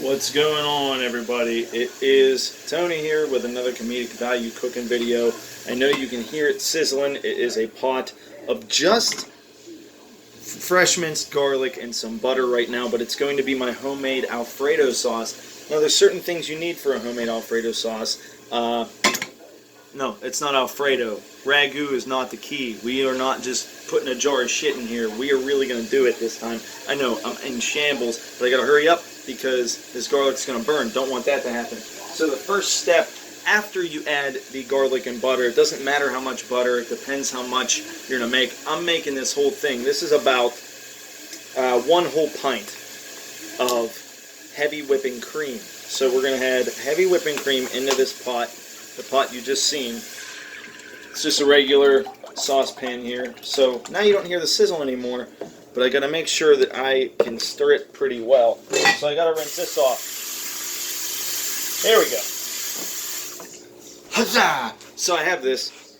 What's going on, everybody? It is Tony here with another comedic value cooking video. I know you can hear it sizzling. It is a pot of just fresh minced garlic and some butter right now, but it's going to be my homemade Alfredo sauce. Now, there's certain things you need for a homemade Alfredo sauce. No, it's not Alfredo. Ragu is not the key. We are not just putting a jar of shit in here. We are really going to do it this time. I know, I'm in shambles, but I got to hurry up because this garlic's going to burn. Don't want that to happen. So the first step, after you add the garlic and butter, it doesn't matter how much butter, it depends how much you're going to make. I'm making this whole thing. This is about 1 whole pint of heavy whipping cream. So we're going to add heavy whipping cream into this pot. The pot you just seen. It's just a regular saucepan here. So now you don't hear the sizzle anymore, but I gotta make sure that I can stir it pretty well. So I gotta rinse this off. There we go. Huzzah! So I have this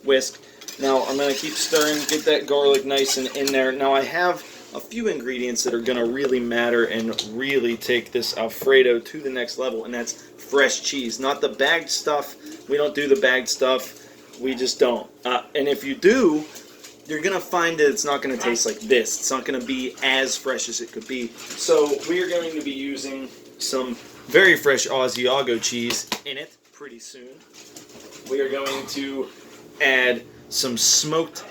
whisk. Now I'm gonna keep stirring, get that garlic nice and in there. Now I have a few ingredients that are gonna really matter and really take this Alfredo to the next level, and that's fresh cheese. Not the bagged stuff. We don't do the bagged stuff. We just don't. And if you do, you're going to find that it's not going to taste like this. It's not going to be as fresh as it could be. So we are going to be using some very fresh Asiago cheese in it pretty soon. We are going to add some smoked,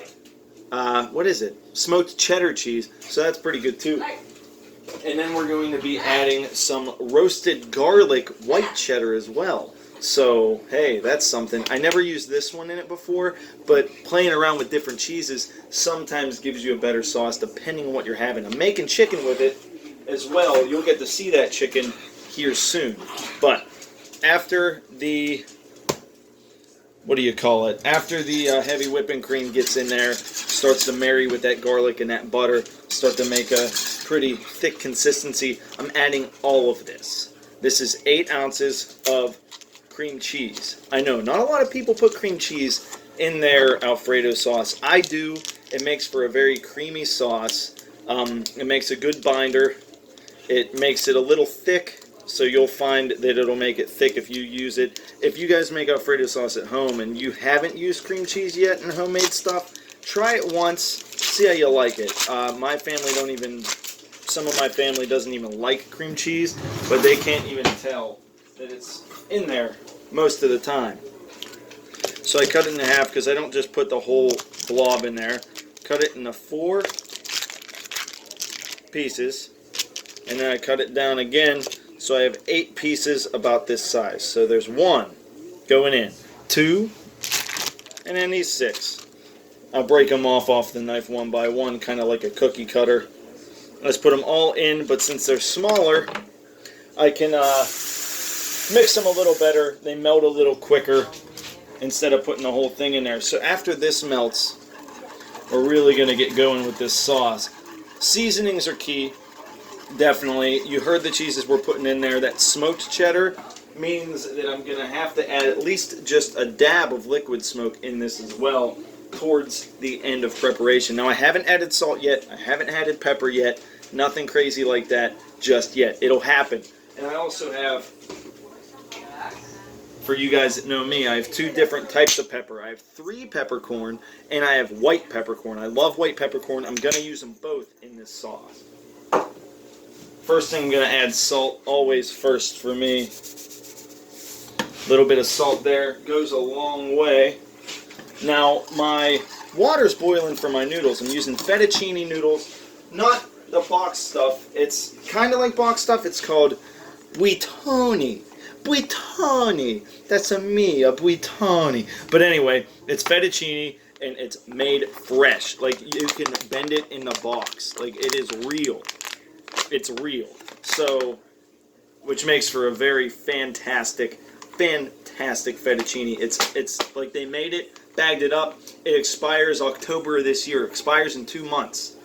smoked cheddar cheese. So that's pretty good too. And then we're going to be adding some roasted garlic white cheddar as well. So, hey, that's something. I never used this one in it before, but playing around with different cheeses sometimes gives you a better sauce depending on what you're having. I'm making chicken with it as well. You'll get to see that chicken here soon. But after the, after the heavy whipping cream gets in there, starts to marry with that garlic and that butter, start to make a pretty thick consistency, I'm adding all of this. This is 8 ounces of cream cheese. I know, not a lot of people put cream cheese in their Alfredo sauce. I do. It makes for a very creamy sauce. It makes a good binder. It makes it a little thick, so you'll find that it'll make it thick if you use it. If you guys make Alfredo sauce at home and you haven't used cream cheese yet in homemade stuff, try it once, see how you like it. My family don't even, some of my family doesn't even like cream cheese, but they can't even tell that it's in there most of the time. So I cut it in half because I don't just put the whole blob in there. Cut it into 4 pieces, and then I cut it down again, so I have 8 pieces about this size. So there's 1 going in, 2, and then these 6. I'll break them off the knife one by one, kind of like a cookie cutter. Let's put them all in, but since they're smaller, I can mix them a little better. They melt a little quicker instead of putting the whole thing in there. So after this melts, we're really going to get going with this sauce. Seasonings are key, definitely. You heard the cheeses we're putting in there. That smoked cheddar means that I'm going to have to add at least just a dab of liquid smoke in this as well towards the end of preparation. Now, I haven't added salt yet. I haven't added pepper yet. Nothing crazy like that just yet. It'll happen. And I also have, for you guys that know me, I have 2 different types of pepper. I have 3 peppercorn and I have white peppercorn. I love white peppercorn. I'm going to use them both in this sauce. First thing, I'm going to add salt, always first for me. A little bit of salt there goes a long way. Now, my water's boiling for my noodles. I'm using fettuccine noodles, not the box stuff. It's kind of like box stuff. It's called buitoni. Buitoni. That's a buitoni. But anyway, it's fettuccine and it's made fresh. Like, you can bend it in the box. Like, it is real. It's real. So, which makes for a very fantastic fettuccine. It's like they made it, bagged it up. It expires October of this year. It expires in 2 months.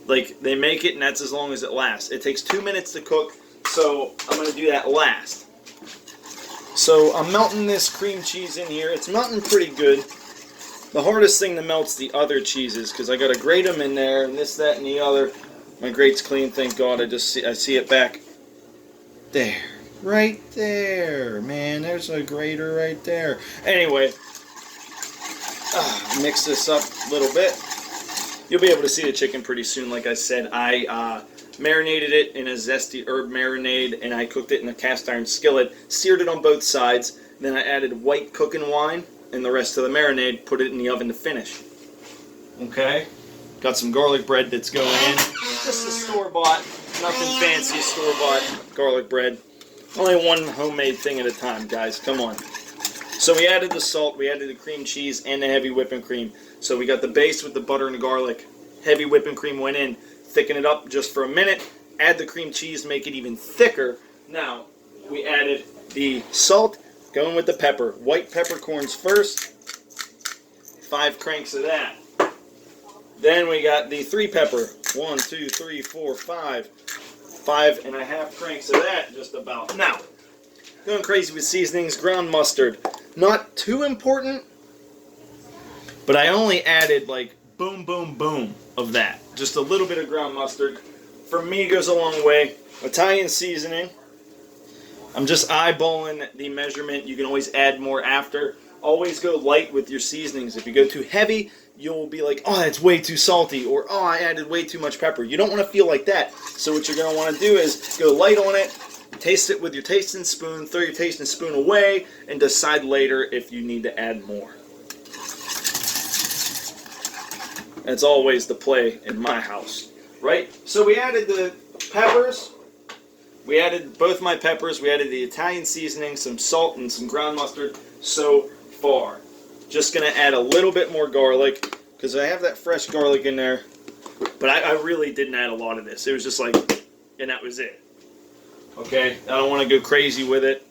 Like, they make it and that's as long as it lasts. It takes 2 minutes to cook, so I'm going to do that last. So I'm melting this cream cheese in here. It's melting pretty good. The hardest thing to melt's the other cheeses, because I got to grate them in there and this, that, and the other. My grate's clean, thank God. I see it back there. Right there. Man, there's a grater right there. Anyway, mix this up a little bit. You'll be able to see the chicken pretty soon. Like I said, I marinated it in a zesty herb marinade, and I cooked it in a cast iron skillet, seared it on both sides, then I added white cooking wine and the rest of the marinade, put it in the oven to finish. Okay? Got some garlic bread that's going in. Just a store-bought, nothing fancy, store-bought garlic bread. Only one homemade thing at a time, guys. Come on. So we added the salt, we added the cream cheese, and the heavy whipping cream. So we got the base with the butter and the garlic. Heavy whipping cream went in. Thicken it up just for a minute. Add the cream cheese, make it even thicker. Now, we added the salt, going with the pepper. White peppercorns first. 5 cranks of that. Then we got the 3 pepper. 1, 2, 3, 4, 5. 5.5 cranks of that, just about. Now, going crazy with seasonings, ground mustard. Not too important, but I only added like boom, boom, boom of that. Just a little bit of ground mustard. For me, it goes a long way. Italian seasoning. I'm just eyeballing the measurement. You can always add more after. Always go light with your seasonings. If you go too heavy, you'll be like, oh, it's way too salty, or oh, I added way too much pepper. You don't want to feel like that. So what you're going to want to do is go light on it, taste it with your tasting spoon, throw your tasting spoon away, and decide later if you need to add more. That's always the play in my house, right? So we added the peppers. We added both my peppers. We added the Italian seasoning, some salt, and some ground mustard so far. Just going to add a little bit more garlic because I have that fresh garlic in there. But I really didn't add a lot of this. It was just like, and that was it. Okay, I don't want to go crazy with it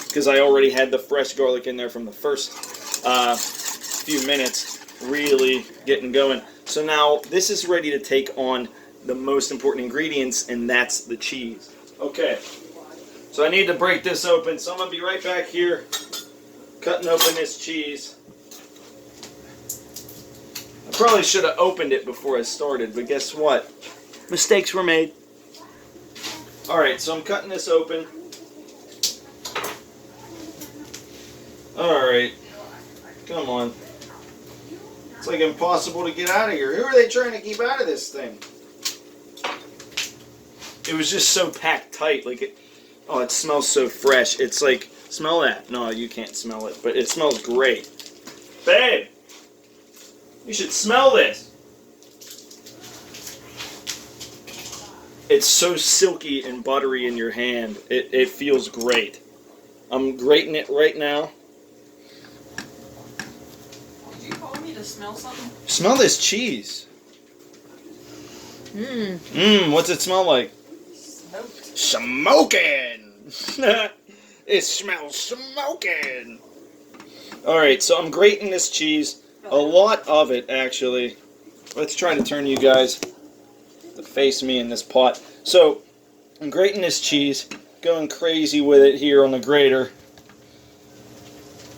because I already had the fresh garlic in there from the first few minutes, really getting going. So now this is ready to take on the most important ingredients, and that's the cheese. Okay, so I need to break this open, so I'm going to be right back here cutting open this cheese. I probably should have opened it before I started, but guess what? Mistakes were made. Alright, so I'm cutting this open. Alright, come on. It's like impossible to get out of here. Who are they trying to keep out of this thing? It was just so packed tight. Like oh, it smells so fresh. It's like, smell that. No, you can't smell it, but it smells great. Babe, you should smell this. It's so silky and buttery in your hand. It feels great. I'm grating it right now. Did you call me to smell something? Smell this cheese. What's it smell like? Smoked. Smoking! It smells smoking! Alright, so I'm grating this cheese. A lot of it, actually. Let's try to turn you guys to face me in this pot. So, I'm grating this cheese. Going crazy with it here on the grater.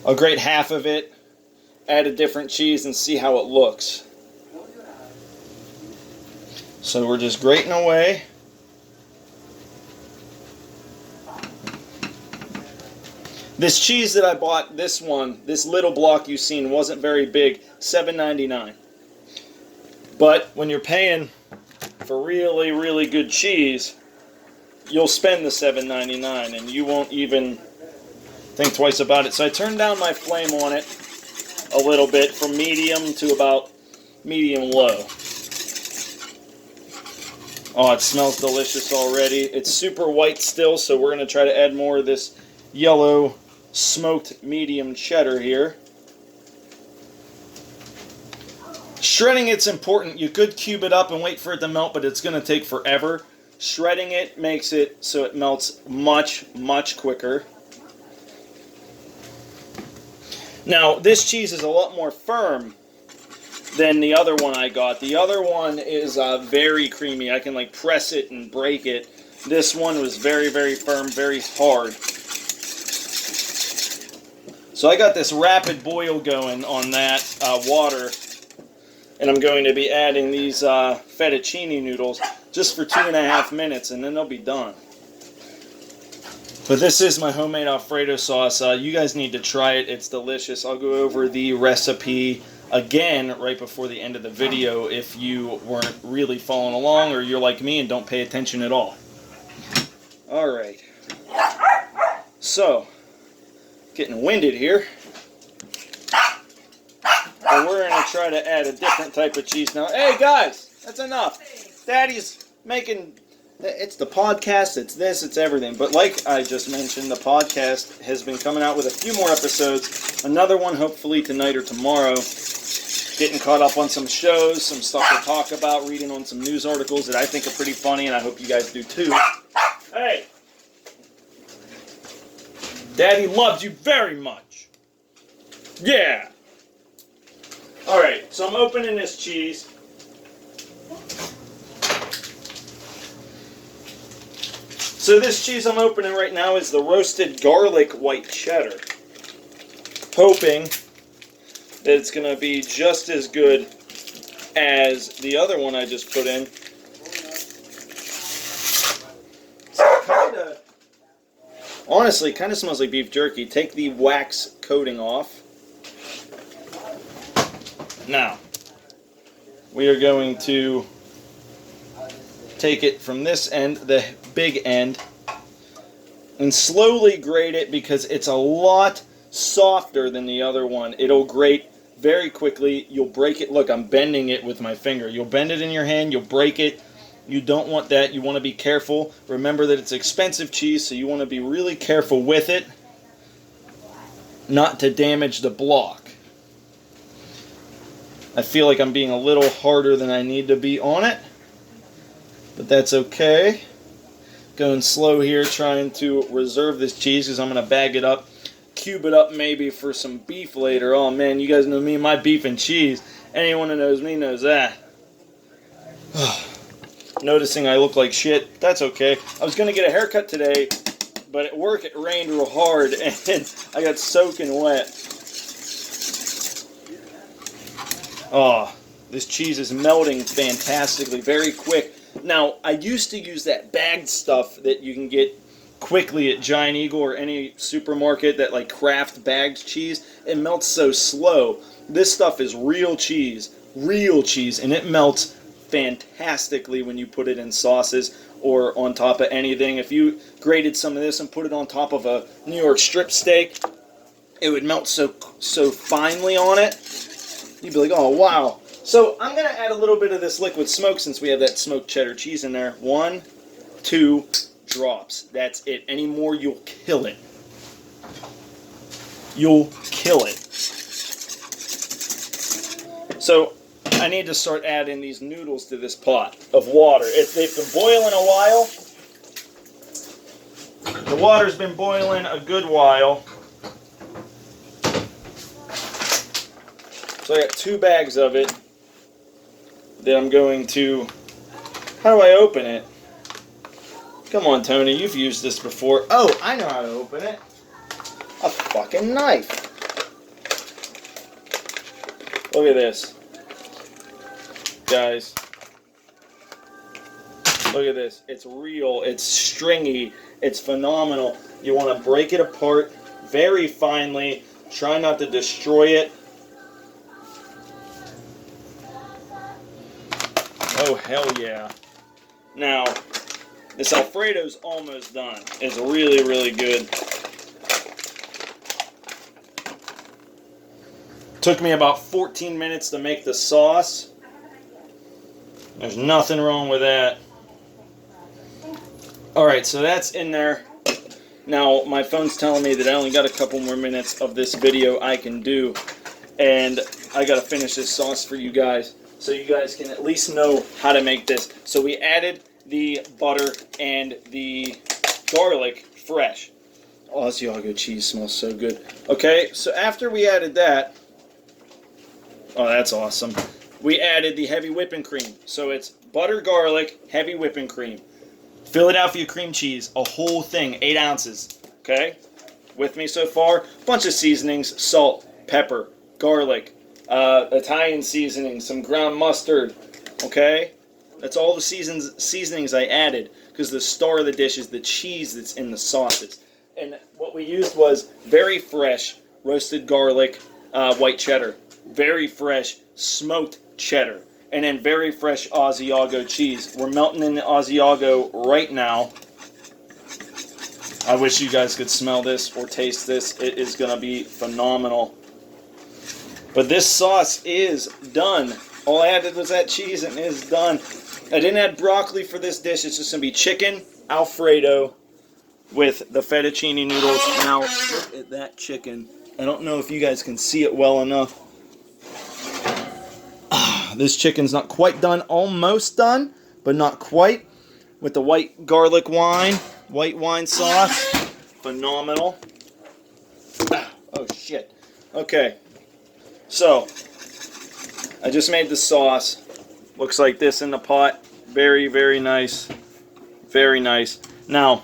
I'll grate half of it. Add a different cheese and see how it looks. So we're just grating away. This cheese that I bought, this one, this little block you've seen, wasn't very big, $7.99. But when you're paying for really, really good cheese, you'll spend the $7.99 and you won't even think twice about it. So I turned down my flame on it a little bit from medium to about medium low. Oh, it smells delicious already. It's super white still, so we're going to try to add more of this yellow smoked medium cheddar here. Shredding it's important. You could cube it up and wait for it to melt, but it's going to take forever. Shredding it makes it so it melts much, much quicker. Now, this cheese is a lot more firm than the other one I got. The other one is very creamy. I can like press it and break it. This one was very, very firm, very hard. So I got this rapid boil going on that water, and I'm going to be adding these fettuccine noodles just for 2.5 minutes, and then they'll be done. But this is my homemade Alfredo sauce. You guys need to try it. It's delicious. I'll go over the recipe again right before the end of the video if you weren't really following along or you're like me and don't pay attention at all. Alright. So, getting winded here. But we're going to try to add a different type of cheese now. Hey guys, that's enough. Daddy's making... It's the podcast, it's this, it's everything. But like I just mentioned, the podcast has been coming out with a few more episodes. Another one hopefully tonight or tomorrow. Getting caught up on some shows, some stuff to talk about, reading on some news articles that I think are pretty funny, and I hope you guys do too. Hey! Daddy loves you very much. Yeah! Alright, so I'm opening this cheese. So this cheese I'm opening right now is the roasted garlic white cheddar. Hoping that it's going to be just as good as the other one I just put in. Honestly, kind of smells like beef jerky. Take the wax coating off. Now, we are going to take it from this end, the big end, and slowly grate it because it's a lot softer than the other one. It'll grate very quickly. You'll break it. Look, I'm bending it with my finger. You'll bend it in your hand. You'll break it. You don't want that. You want to be careful. Remember that it's expensive cheese, so you want to be really careful with it, not to damage the block. I feel like I'm being a little harder than I need to be on it, but that's okay. Going slow here, trying to reserve this cheese because I'm going to bag it up, cube it up maybe for some beef later. Oh man, you guys know me and my beef and cheese. Anyone who knows me knows that. Noticing I look like shit, that's okay. I was going to get a haircut today, but at work it rained real hard and I got soaking wet. Oh, this cheese is melting fantastically, very quick. Now, I used to use that bagged stuff that you can get quickly at Giant Eagle or any supermarket, that like Kraft bagged cheese. It melts so slow. This stuff is real cheese, and it melts fantastically when you put it in sauces or on top of anything. If you grated some of this and put it on top of a New York strip steak, it would melt so finely on it. You'd be like, oh wow. So I'm going to add a little bit of this liquid smoke since we have that smoked cheddar cheese in there. 1, 2 drops. That's it. Any more, you'll kill it. You'll kill it. So I need to start adding these noodles to this pot of water. They've been boiling a while. The water's been boiling a good while. So I got 2 bags of it that I'm going to... How do I open it? Come on, Tony, you've used this before. Oh, I know how to open it. A fucking knife. Look at this. Guys. Look at this. It's real. It's stringy. It's phenomenal. You want to break it apart very finely. Try not to destroy it. Oh, hell yeah. Now, this Alfredo's almost done. It's really, really good. Took me about 14 minutes to make the sauce. There's nothing wrong with that. Alright, so that's in there. Now, my phone's telling me that I only got a couple more minutes of this video I can do. And I gotta finish this sauce for you guys, so you guys can at least know how to make this. So we added the butter and the garlic fresh. Oh, Asiago cheese smells so good. Okay, so after we added that, oh, that's awesome. We added the heavy whipping cream. So it's butter, garlic, heavy whipping cream. Philadelphia cream cheese, a whole thing, 8 ounces. Okay, with me so far? Bunch of seasonings, salt, pepper, garlic, Italian seasoning, some ground mustard, okay? That's all the seasonings I added, because the star of the dish is the cheese that's in the sauces. And what we used was very fresh roasted garlic, white cheddar, very fresh smoked cheddar, and then very fresh Asiago cheese. We're melting in the Asiago right now. I wish you guys could smell this or taste this. It is going to be phenomenal. But this sauce is done. All I added was that cheese and it is done. I didn't add broccoli for this dish. It's just going to be chicken Alfredo with the fettuccine noodles. Now, look at that chicken. I don't know if you guys can see it well enough. This chicken's not quite done. Almost done, but not quite. With the white garlic wine. White wine sauce. Phenomenal. Oh, shit. Okay. So, I just made the sauce. Looks like this in the pot. Very, very nice. Very nice. Now,